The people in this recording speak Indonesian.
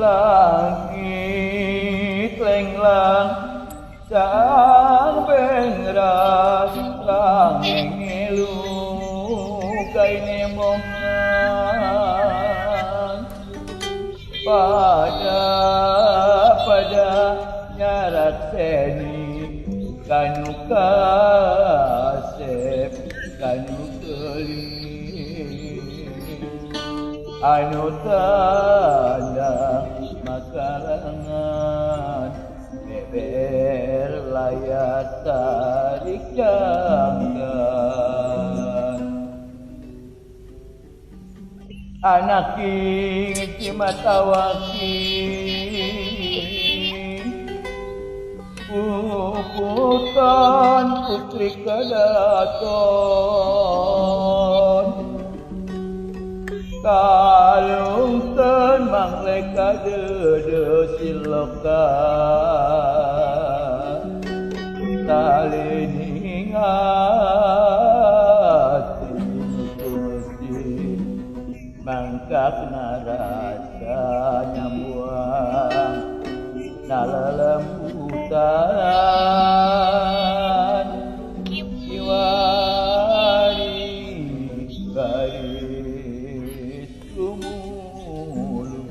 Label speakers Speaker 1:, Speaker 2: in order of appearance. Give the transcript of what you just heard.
Speaker 1: langit lenglang sang pengras langeng elu kay nemongan pada nyarat seni kanu kasep kanu keling anu tanda makalangan beber layar tarik janggan anak ing cimatawaki puputan putri kedaton kalung ten mangleka dede siloka tali ningat mesti mangkak narasa nyambuang nalalembutan iwari garis lumulu